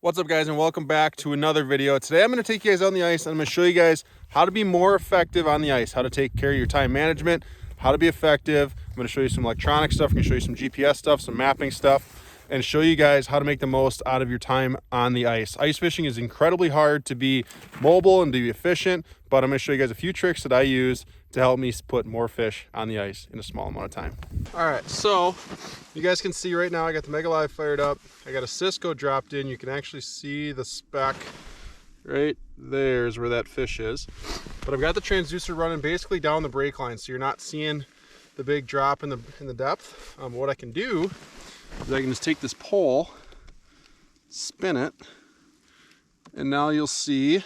What's up, guys, and welcome back to another video. Today I'm going to take you guys on the ice and I'm going to show you guys how to be more effective on the ice, how to take care of your time management, how to be effective. I'm going to show you some electronic stuff, I'm going to show you some GPS stuff, some mapping stuff, and show you guys how to make the most out of your time on the ice. Ice fishing is incredibly hard to be mobile and to be efficient, but I'm going to show you guys a few tricks that I use to help me put more fish on the ice in a small amount of time. All right, so you guys can see right now I got the Mega Live fired up. I got a Cisco dropped in. You can actually see the speck right there is where that fish is. But I've got the transducer running basically down the break line, so you're not seeing the big drop in the depth. What I can do is I can just take this pole, spin it, and now you'll see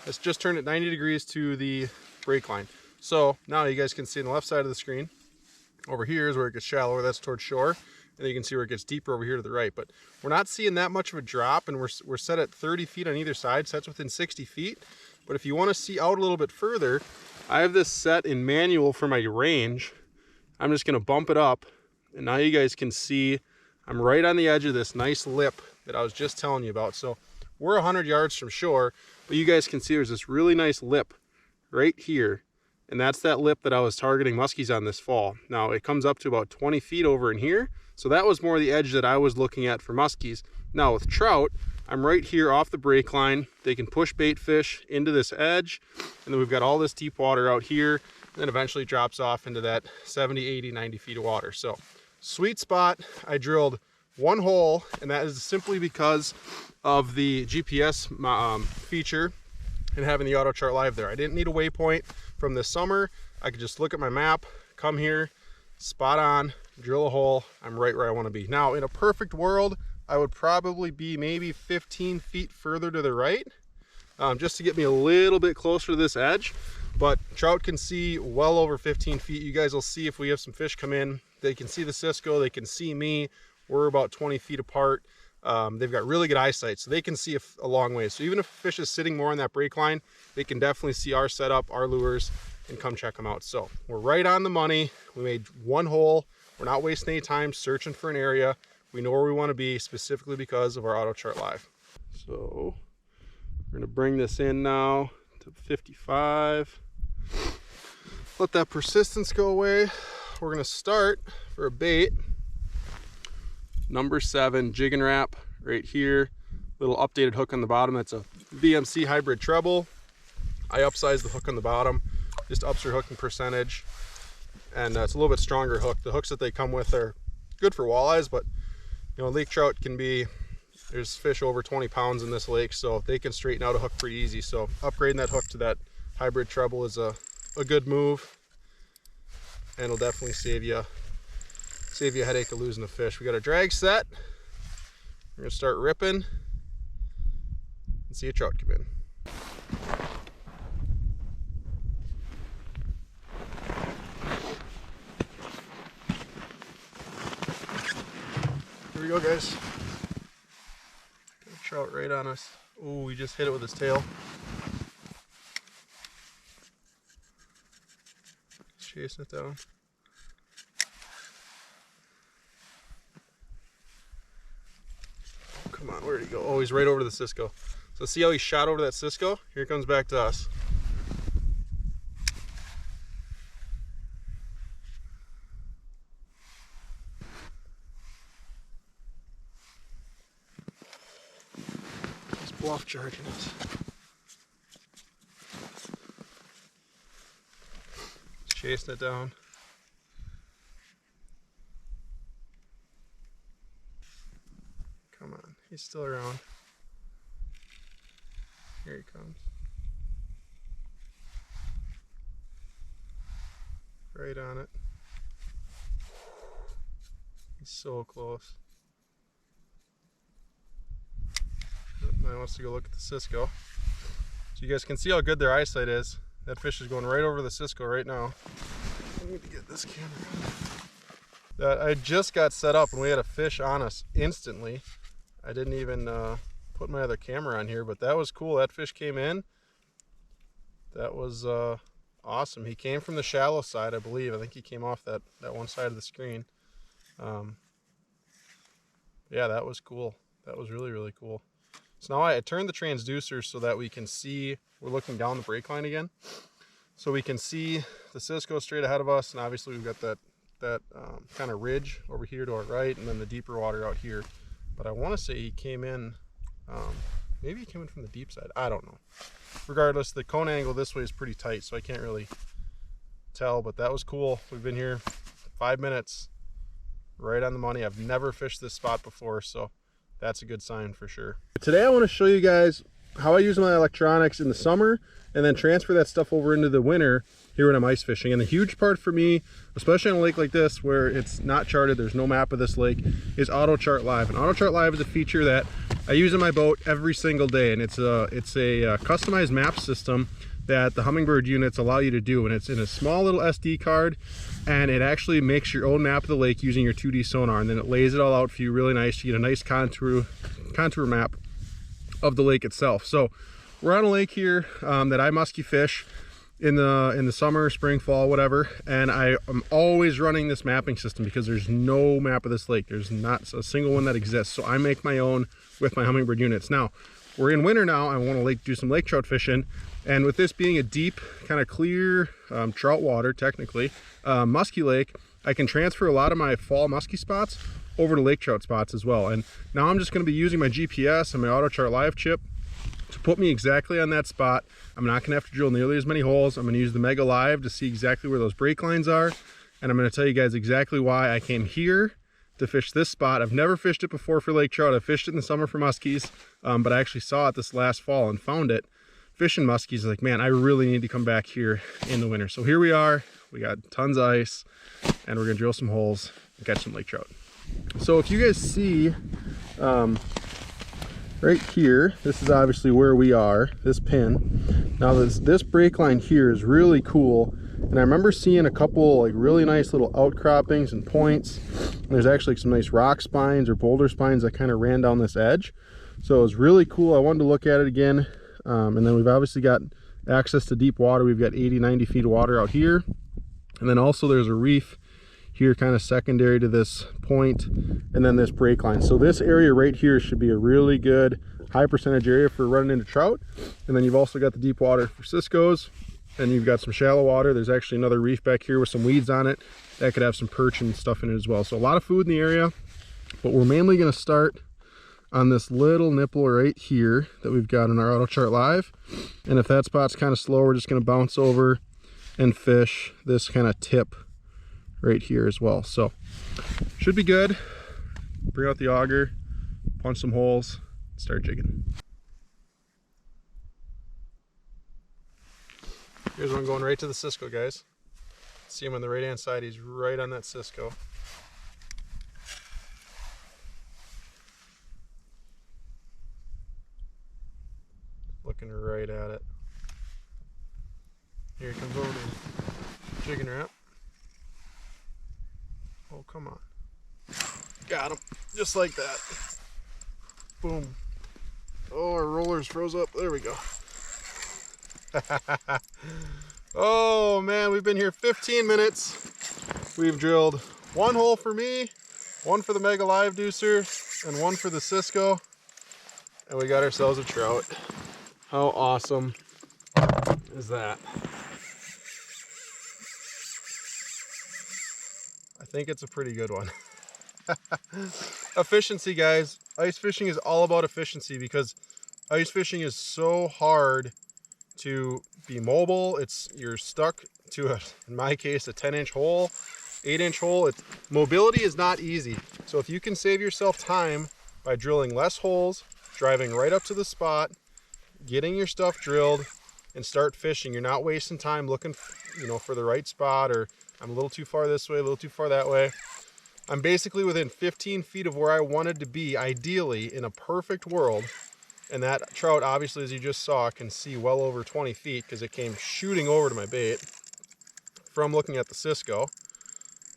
it's just turned it 90 degrees to the break line. So now you guys can see on the left side of the screen, over here is where it gets shallower, that's towards shore, and then you can see where it gets deeper over here to the right. But we're not seeing that much of a drop, and we're set at 30 feet on either side, so that's within 60 feet. But if you want to see out a little bit further, I have this set in manual for my range. I'm just going to bump it up, and now you guys can see I'm right on the edge of this nice lip that I was just telling you about. So we're 100 yards from shore, but you guys can see there's this really nice lip right here, and that's that lip that I was targeting muskies on this fall. Now it comes up to about 20 feet over in here, so that was more the edge that I was looking at for muskies. Now with trout, I'm right here off the break line. They can push bait fish into this edge, and then we've got all this deep water out here, and then eventually drops off into that 70, 80, 90 feet of water. So sweet spot. I drilled one hole, and that is simply because of the GPS feature and having the auto chart live there. I didn't need a waypoint from this summer. I could just look at my map, come here, spot on, drill a hole. I'm right where I want to be. Now, in a perfect world, I would probably be maybe 15 feet further to the right, just to get me a little bit closer to this edge. But trout can see well over 15 feet. You guys will see if we have some fish come in. They can see the Cisco, they can see me. We're about 20 feet apart. They've got really good eyesight, so they can see a long way. So even if a fish is sitting more on that break line, they can definitely see our setup, our lures, and come check them out. So we're right on the money. We made one hole. We're not wasting any time searching for an area. We know where we want to be, specifically because of our auto chart live. So we're going to bring this in now to 55. Let that persistence go away. We're going to start for a bait. Number 7 jig and wrap right here. Little updated hook on the bottom. That's a BMC hybrid treble. I upsized the hook on the bottom, just ups your hooking percentage, and it's a little bit stronger hook. The hooks that they come with are good for walleyes, but you know, lake trout can be, there's fish over 20 pounds in this lake, so they can straighten out a hook pretty easy. So upgrading that hook to that hybrid treble is a good move, and it'll definitely save you a headache of losing a fish. We got our drag set. We're gonna start ripping and see a trout come in. Here we go, guys. Got a trout right on us. Oh, we just hit it with his tail. Just chasing it down. Come on, where'd he go? Oh, he's right over the Cisco. So see how he shot over that Cisco? Here he comes back to us. He's bluff charging us. He's chasing it down. Come on, he's still around. Here he comes. Right on it. He's so close. Now he wants to go look at the Cisco. So you guys can see how good their eyesight is. That fish is going right over the Cisco right now. I need to get this camera. That I just got set up and we had a fish on us instantly. I didn't even put my other camera on here, but that was cool. That fish came in. That was awesome. He came from the shallow side, I believe. I think he came off that one side of the screen. Yeah, that was cool. That was really, really cool. So now I turned the transducer so that we can see, we're looking down the brake line again. So we can see the Cisco straight ahead of us, and obviously we've got that kind of ridge over here to our right, and then the deeper water out here. But I want to say he came in, maybe he came in from the deep side. I don't know. Regardless, the cone angle this way is pretty tight, so I can't really tell, but that was cool. We've been here 5 minutes, right on the money. I've never fished this spot before, so that's a good sign for sure. Today I want to show you guys how I use my electronics in the summer and then transfer that stuff over into the winter here when I'm ice fishing. And the huge part for me, especially on a lake like this where it's not charted, there's no map of this lake, is autochart live. And autochart live is a feature that I use in my boat every single day, and it's a customized map system that the Humminbird units allow you to do, and it's in a small little SD card, and it actually makes your own map of the lake using your 2D sonar, and then it lays it all out for you really nice. You get a nice contour map of the lake itself. So we're on a lake here that I musky fish in the summer, spring, fall, whatever, and I am always running this mapping system because there's no map of this lake. There's not a single one that exists, so I make my own with my Humminbird units. Now we're in winter now. I want to do some lake trout fishing, and with this being a deep, kind of clear trout water, technically musky lake, I can transfer a lot of my fall musky spots over to lake trout spots as well. And now I'm just going to be using my GPS and my autochart live chip to put me exactly on that spot. I'm not going to have to drill nearly as many holes. I'm going to use the Mega Live to see exactly where those break lines are, and I'm going to tell you guys exactly why I came here to fish this spot. I've never fished it before for lake trout. I've fished it in the summer for muskies, but I actually saw it this last fall and found it fishing muskies. Like, man, I really need to come back here in the winter. So here we are. We got tons of ice, and we're going to drill some holes and catch some lake trout. So if you guys see right here, this is obviously where we are, this pin. Now this break line here is really cool, and I remember seeing a couple like really nice little outcroppings and points. And there's actually some nice rock spines or boulder spines that kind of ran down this edge. So it was really cool. I wanted to look at it again. And then we've obviously got access to deep water. We've got 80-90 feet of water out here, and then also there's a reef here kind of secondary to this point, and then this break line. So this area right here should be a really good high percentage area for running into trout. And then you've also got the deep water for Cisco's, and you've got some shallow water. There's actually another reef back here with some weeds on it that could have some perch and stuff in it as well. So a lot of food in the area, but we're mainly going to start on this little nipple right here that we've got in our autochart live. And if that spot's kind of slow, we're just going to bounce over and fish this kind of tip right here as well. So should be good. Bring out the auger, punch some holes, start jigging. Here's one going right to the Cisco, guys. See him on the right hand side. He's right on that Cisco. Looking right at it. Here he comes over to jigging her up. Oh, come on. Got him. Just like that. Boom. Oh, our rollers froze up. There we go. Oh, man, we've been here 15 minutes. We've drilled one hole for me, one for the Mega Live Deucer, and one for the Cisco. And we got ourselves a trout. How awesome is that? I think it's a pretty good one. Efficiency, guys. Ice fishing is all about efficiency because ice fishing is so hard to be mobile. You're stuck to in my case, a 10-inch hole, 8-inch hole. Mobility is not easy. So if you can save yourself time by drilling less holes, driving right up to the spot, getting your stuff drilled, and start fishing, you're not wasting time looking, for the right spot, or I'm a little too far this way, a little too far that way. I'm basically within 15 feet of where I wanted to be, ideally, in a perfect world. And that trout, obviously, as you just saw, can see well over 20 feet because it came shooting over to my bait from looking at the Cisco.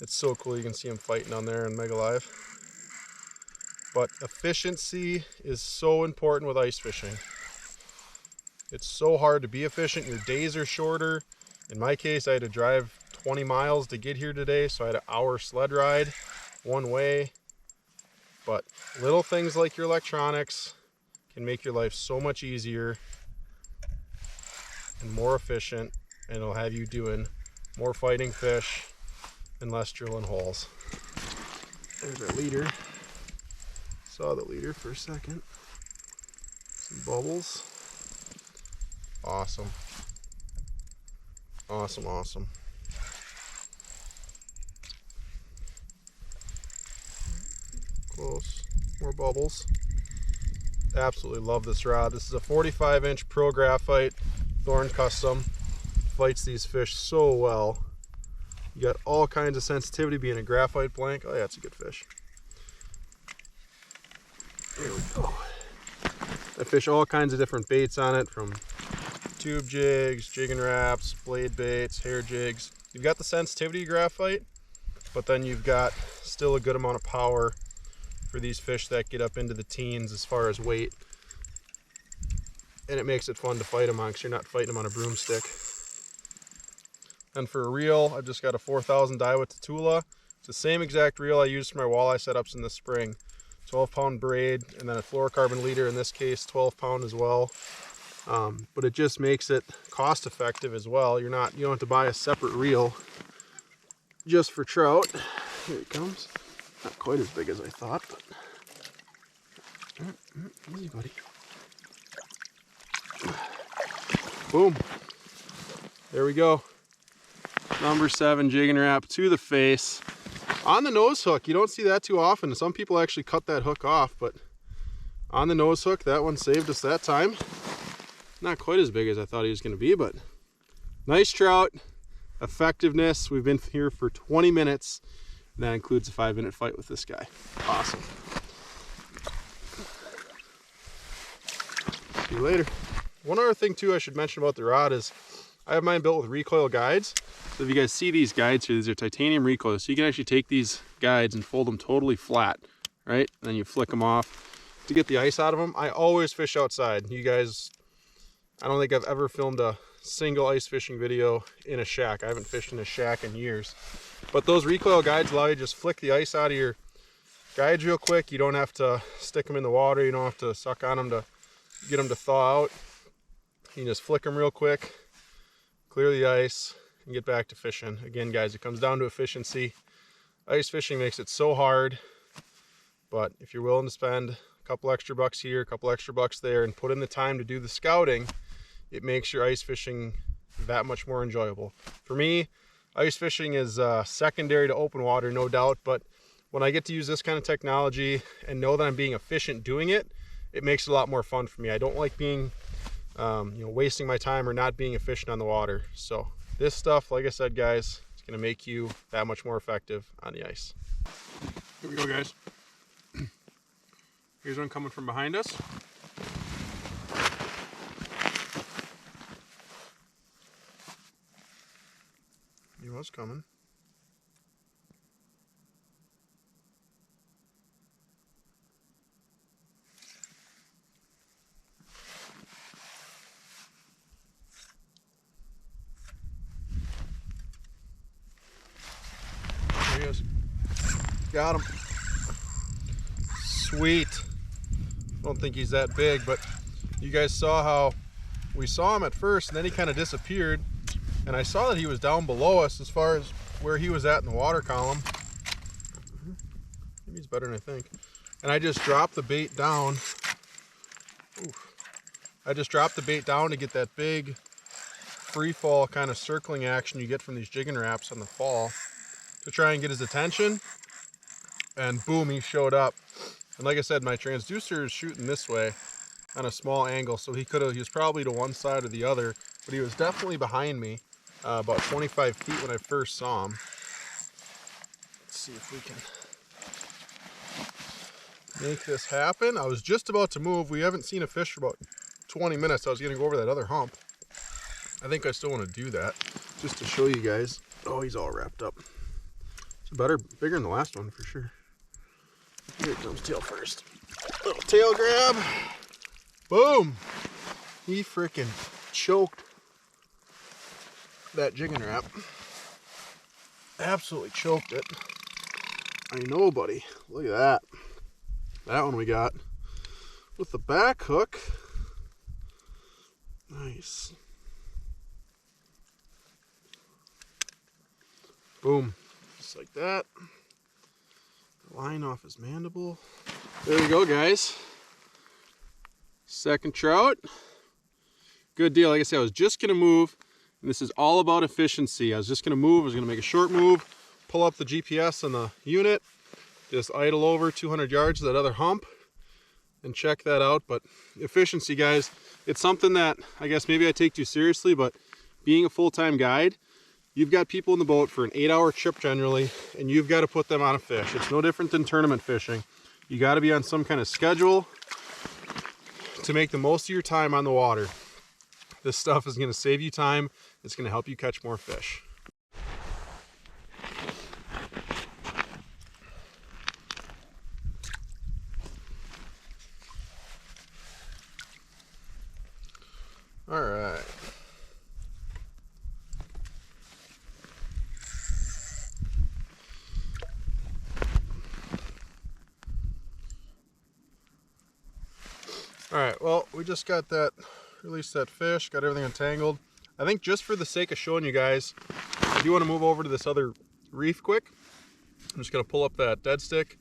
It's so cool. You can see him fighting on there in Mega Live. But efficiency is so important with ice fishing. It's so hard to be efficient. Your days are shorter. In my case, I had to drive 20 miles to get here today, so I had an hour sled ride one way. But little things like your electronics can make your life so much easier and more efficient, and it'll have you doing more fighting fish and less drilling holes. There's our leader. Saw the leader for a second. Some bubbles. Awesome. Awesome, awesome. Close. More bubbles. Absolutely love this rod. This is a 45-inch Pro Graphite Thorn Custom. Fights these fish so well. You got all kinds of sensitivity being a graphite blank. Oh yeah, it's a good fish. There we go. I fish all kinds of different baits on it, from tube jigs, jigging wraps, blade baits, hair jigs. You've got the sensitivity of graphite, but then you've got still a good amount of power for these fish that get up into the teens as far as weight. And it makes it fun to fight them on, because you're not fighting them on a broomstick. And for a reel, I've just got a 4000 Daiwa Tatula. It's the same exact reel I used for my walleye setups in the spring. 12-pound braid, and then a fluorocarbon leader, in this case 12-pound as well. But it just makes it cost effective as well. You don't have to buy a separate reel just for trout. Here it comes. Not quite as big as I thought, but easy, buddy. Boom. There we go. Number 7 jigging wrap to the face. On the nose hook, you don't see that too often. Some people actually cut that hook off, but on the nose hook, that one saved us that time. Not quite as big as I thought he was going to be, but nice trout. Effectiveness. We've been here for 20 minutes, and that includes a 5-minute fight with this guy. Awesome. See you later. One other thing too I should mention about the rod is I have mine built with recoil guides. So if you guys see these guides here, these are titanium recoils. So you can actually take these guides and fold them totally flat, right? And then you flick them off to get the ice out of them. I always fish outside. You guys, I don't think I've ever filmed a single ice fishing video in a shack. I haven't fished in a shack in years. But those recoil guides allow you to just flick the ice out of your guides real quick. You don't have to stick them in the water. You don't have to suck on them to get them to thaw out. You can just flick them real quick, clear the ice, and get back to fishing. Again, guys, it comes down to efficiency. Ice fishing makes it so hard, but if you're willing to spend a couple extra bucks here, a couple extra bucks there, and put in the time to do the scouting, it makes your ice fishing that much more enjoyable. For me, ice fishing is secondary to open water, no doubt, but when I get to use this kind of technology and know that I'm being efficient doing it, it makes it a lot more fun for me. I don't like being wasting my time or not being efficient on the water. So this stuff, like I said, guys, it's going to make you that much more effective on the ice. Here we go, guys. Here's one coming from behind us. He was coming. There he is. Got him. Sweet. Don't think he's that big, but you guys saw how we saw him at first and then he kind of disappeared, and I saw that he was down below us as far as where he was at in the water column. Maybe he's better than I think. And I just dropped the bait down. Oof. I just dropped the bait down to get that big free fall kind of circling action you get from these jigging wraps on the fall, to try and get his attention, and boom, he showed up. And like I said, my transducer is shooting this way on a small angle, so he was probably to one side or the other, but he was definitely behind me, about 25 feet when I first saw him. Let's see if we can make this happen. I was just about to move. We haven't seen a fish for about 20 minutes. I was gonna go over that other hump. I think I still want to do that just to show you guys. Oh, he's all wrapped up. It's bigger than the last one for sure. Here comes tail first. Little tail grab. Boom. He freaking choked that jigging wrap. Absolutely choked it. I know, buddy. Look at that. That one we got with the back hook. Nice. Boom. Just like that. Line off his mandible. There we go, guys. Second trout. Good deal. Like I said, I was just going to move, and this is all about efficiency. I was just going to move. I was going to make a short move, pull up the GPS on the unit, just idle over 200 yards to that other hump, and check that out. But efficiency, guys, it's something that I guess maybe I take too seriously, but being a full-time guide, you've got people in the boat for an 8-hour trip generally, and you've got to put them on a fish. It's no different than tournament fishing. You got to be on some kind of schedule to make the most of your time on the water. This stuff is going to save you time. It's going to help you catch more fish. All right. All right, well, we just got that, released that fish, got everything untangled. I think just for the sake of showing you guys, I do want to move over to this other reef quick. I'm just gonna pull up that dead stick,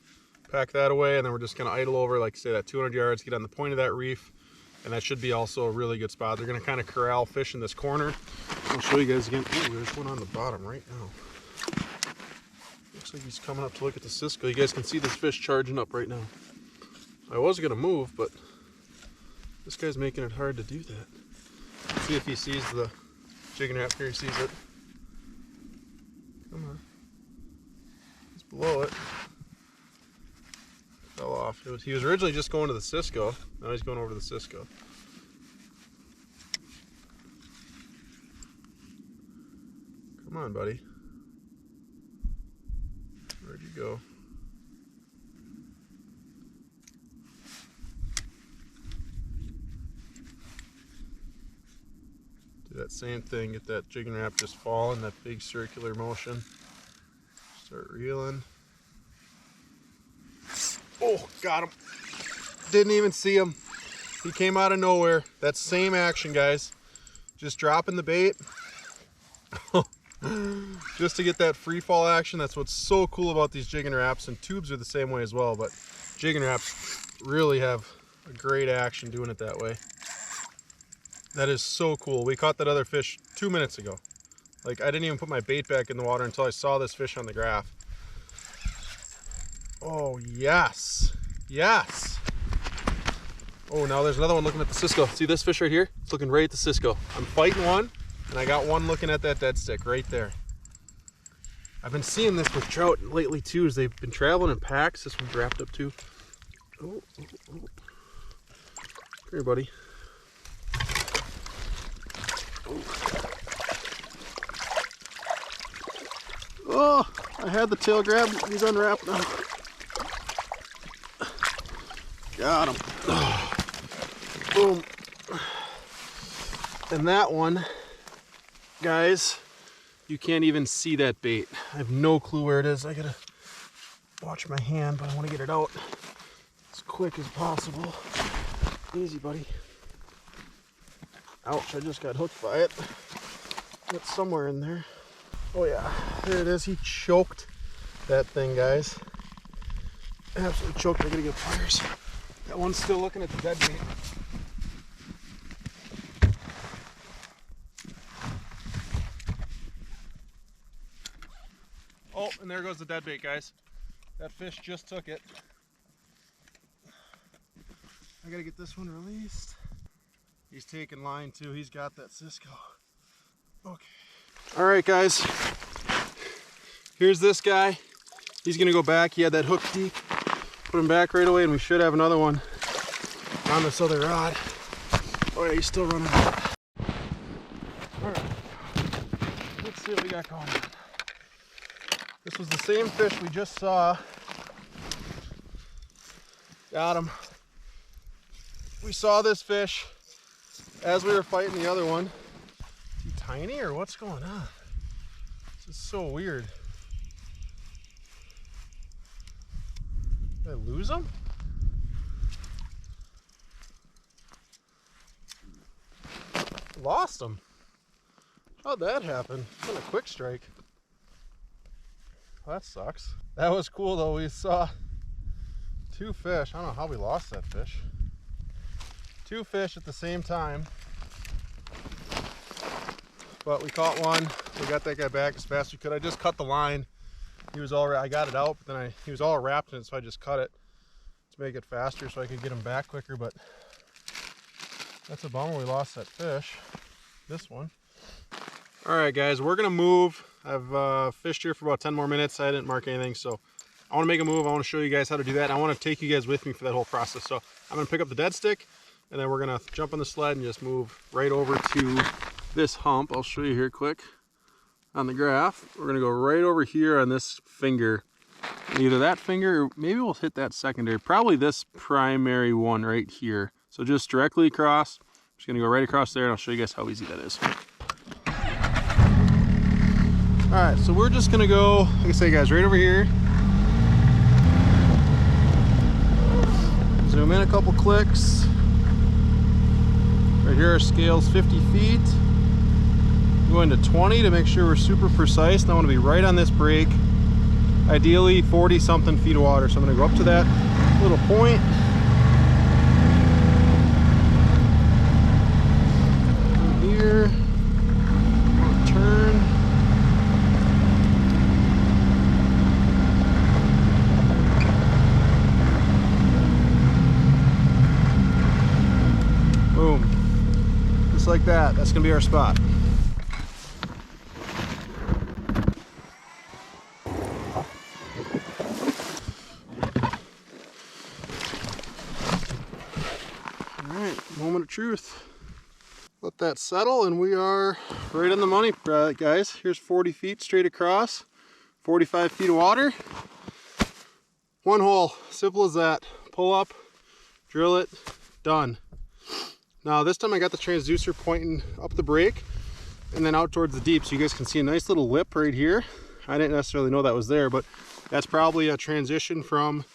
pack that away, and then we're just gonna idle over, like say that 200 yards, get on the point of that reef, and that should be also a really good spot. They're gonna kind of corral fish in this corner. I'll show you guys again. Ooh, there's one on the bottom right now. Looks like he's coming up to look at the Cisco. You guys can see this fish charging up right now. I was gonna move, but this guy's making it hard to do that. Let's see if he sees the jigging wrap here. He sees it. Come on. He's below it. Fell off. He was originally just going to the Cisco. Now he's going over to the Cisco. Come on, buddy. Where'd you go? Do that same thing, get that jigging wrap just fall in that big circular motion. Start reeling. Oh, got him. Didn't even see him. He came out of nowhere. That same action, guys. Just dropping the bait. Just to get that free fall action. That's what's so cool about these jigging wraps, and tubes are the same way as well, but jigging wraps really have a great action doing it that way. That is so cool. We caught that other fish 2 minutes ago. Like, I didn't even put my bait back in the water until I saw this fish on the graph. Oh, yes. Yes. Oh, now there's another one looking at the Cisco. See this fish right here? It's looking right at the Cisco. I'm fighting one, and I got one looking at that dead stick right there. I've been seeing this with trout lately too, as they've been traveling in packs. This one's wrapped up too. Oh, oh, oh. Come here, buddy. Oh, I had the tail grab. He's unwrapped now. Got him. Oh. Boom. And that one, guys, you can't even see that bait. I have no clue where it is. I gotta watch my hand, but I want to get it out as quick as possible. Easy, buddy. Ouch, I just got hooked by it. It's somewhere in there. Oh yeah, there it is. He choked that thing, guys. Absolutely choked. I gotta get pliers. That one's still looking at the dead bait. Oh, and there goes the dead bait, guys. That fish just took it. I gotta get this one released. He's taking line too. He's got that Cisco. Okay. All right, guys. Here's this guy. He's gonna go back. He had that hook deep. Put him back right away, and we should have another one on this other rod. Oh yeah, he's still running. All right. Let's see what we got going on. This was the same fish we just saw. Got him. We saw this fish as we were fighting the other one. Is he tiny or what's going on? This is so weird. Did I lose him? lost them. How'd that happen? What a quick strike. Well, that sucks. That was cool though. We saw 2 fish. I don't know how we lost that fish. 2 fish at the same time. But we caught one. We got that guy back as fast as we could. I just cut the line. He was all, I got it out, but then he was all wrapped in it, so I just cut it to make it faster so I could get him back quicker. But that's a bummer we lost that fish. This one. All right, guys, we're gonna move. I've fished here for about 10 more minutes. I didn't mark anything, so I want to make a move. I want to show you guys how to do that. I want to take you guys with me for that whole process. So I'm gonna pick up the dead stick, and then we're gonna jump on the sled and just move right over to this hump. I'll show you here quick on the graph. We're gonna go right over here on this finger, either that finger or maybe we'll hit that secondary, probably this primary one right here. So just directly across. I'm just gonna go right across there and I'll show you guys how easy that is. All right, so we're just gonna go, like I say guys, right over here. Zoom in a couple clicks. Right here our scale's 50 feet. Go into 20 to make sure we're super precise. And I want to be right on this break. Ideally 40 something feet of water. So I'm going to go up to that little point. From here, turn. Boom. Just like that. That's going to be our spot. Moment of truth. Let that settle and we are right on the money, guys. Here's 40 feet straight across, 45 feet of water. One hole, simple as that. Pull up, drill it, done. Now this time I got the transducer pointing up the break and then out towards the deep, so you guys can see a nice little lip right here. I didn't necessarily know that was there, but that's probably a transition from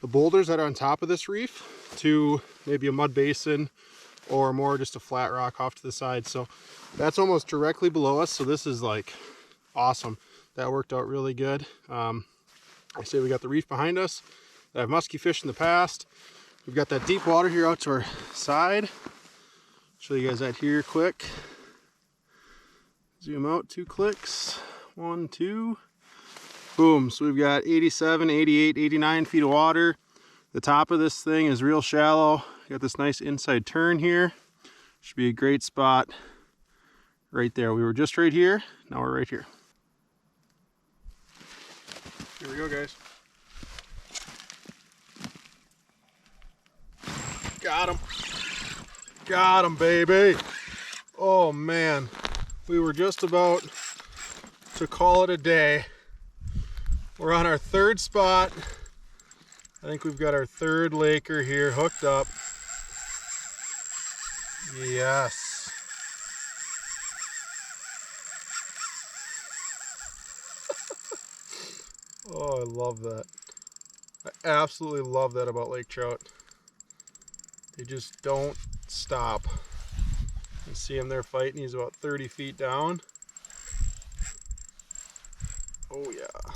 the boulders that are on top of this reef to maybe a mud basin or more just a flat rock off to the side. So that's almost directly below us. So this is like awesome. That worked out really good. I say we got the reef behind us that I've musky fished in the past. We've got that deep water here out to our side. Show you guys that here quick. Zoom out 2 clicks. 1, 2. Boom. So we've got 87, 88, 89 feet of water. The top of this thing is real shallow. Got this nice inside turn here. Should be a great spot right there. We were just right here. Now we're right here. Here we go, guys. Got him. Got him, baby. Oh, man. We were just about to call it a day. We're on our 3rd spot. I think we've got our 3rd laker here hooked up. Yes. Oh, I love that. I absolutely love that about lake trout. They just don't stop. You see him there fighting. He's about 30 feet down. Oh yeah.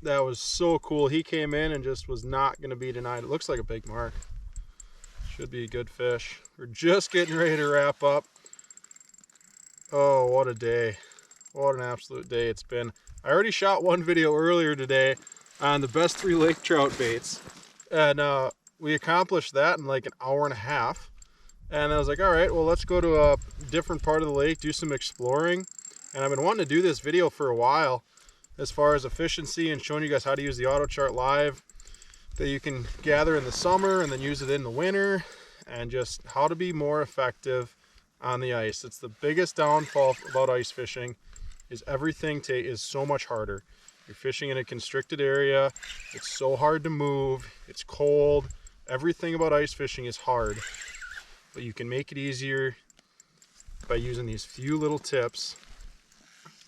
That was so cool. He came in and just was not going to be denied. It looks like a big mark. Should be a good fish. We're just getting ready to wrap up. Oh, what a day. What an absolute day it's been. I already shot one video earlier today on the best 3 lake trout baits. And we accomplished that in like an hour and a half. And I was like, all right, well, let's go to a different part of the lake, do some exploring. And I've been wanting to do this video for a while as far as efficiency and showing you guys how to use the autochart live that you can gather in the summer and then use it in the winter, and just how to be more effective on the ice. It's the biggest downfall about ice fishing, is everything is so much harder. You're fishing in a constricted area. It's so hard to move. It's cold. Everything about ice fishing is hard, but you can make it easier by using these few little tips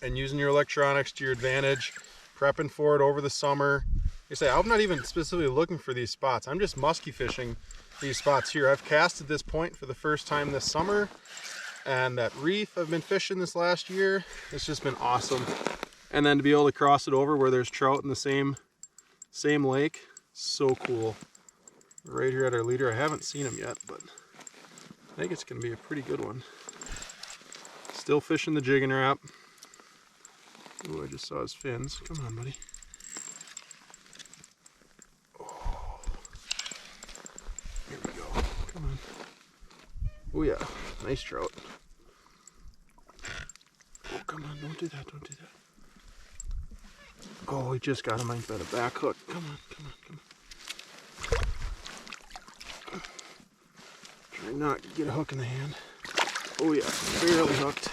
and using your electronics to your advantage, prepping for it over the summer, I say, I'm not even specifically looking for these spots. I'm just musky fishing these spots here. I've casted this point for the first time this summer, and that reef I've been fishing this last year, it's just been awesome. And then to be able to cross it over where there's trout in the same lake, so cool. Right here at our leader. I haven't seen him yet, but I think it's gonna be a pretty good one. Still fishing the jigging Rap. Oh, I just saw his fins. Come on, buddy. Oh. Here we go. Come on. Oh yeah, nice trout. Oh, come on, don't do that, don't do that. Oh, we just got him by the back hook. Come on, come on, come on. Try not to get a hook in the hand. Oh yeah, barely hooked.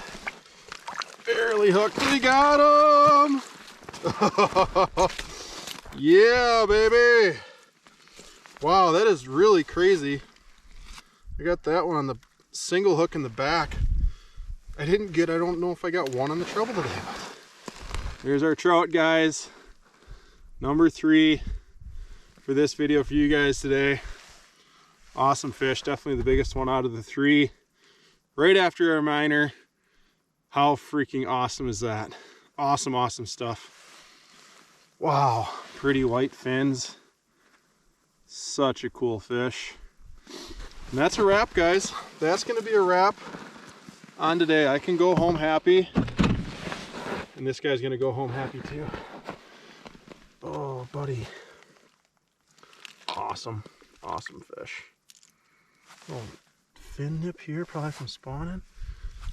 Barely hooked. We got him! Yeah, baby! Wow, that is really crazy. I got that one on the single hook in the back. I don't know if I got one on the treble today. There's our trout, guys. Number 3 for this video for you guys today. Awesome fish, definitely the biggest one out of the 3. Right after our minor. How freaking awesome is that? Awesome, awesome stuff. Wow, pretty white fins. Such a cool fish. And that's a wrap, guys. That's gonna be a wrap on today. I can go home happy. And this guy's gonna go home happy too. Oh, buddy. Awesome, awesome fish. Oh, fin nip here, probably from spawning.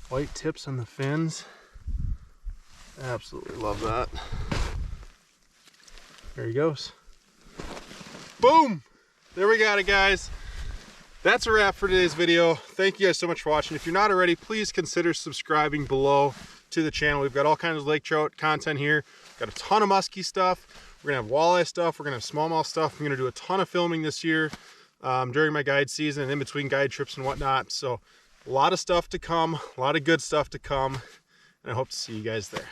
White tips on the fins. Absolutely love that. There he goes. Boom! There we got it, guys. That's a wrap for today's video. Thank you guys so much for watching. If you're not already, please consider subscribing below to the channel. We've got all kinds of lake trout content here. Got a ton of musky stuff. We're gonna have walleye stuff. We're gonna have smallmouth stuff. I'm gonna do a ton of filming this year during my guide season and in between guide trips and whatnot. So a lot of stuff to come, a lot of good stuff to come, and I hope to see you guys there.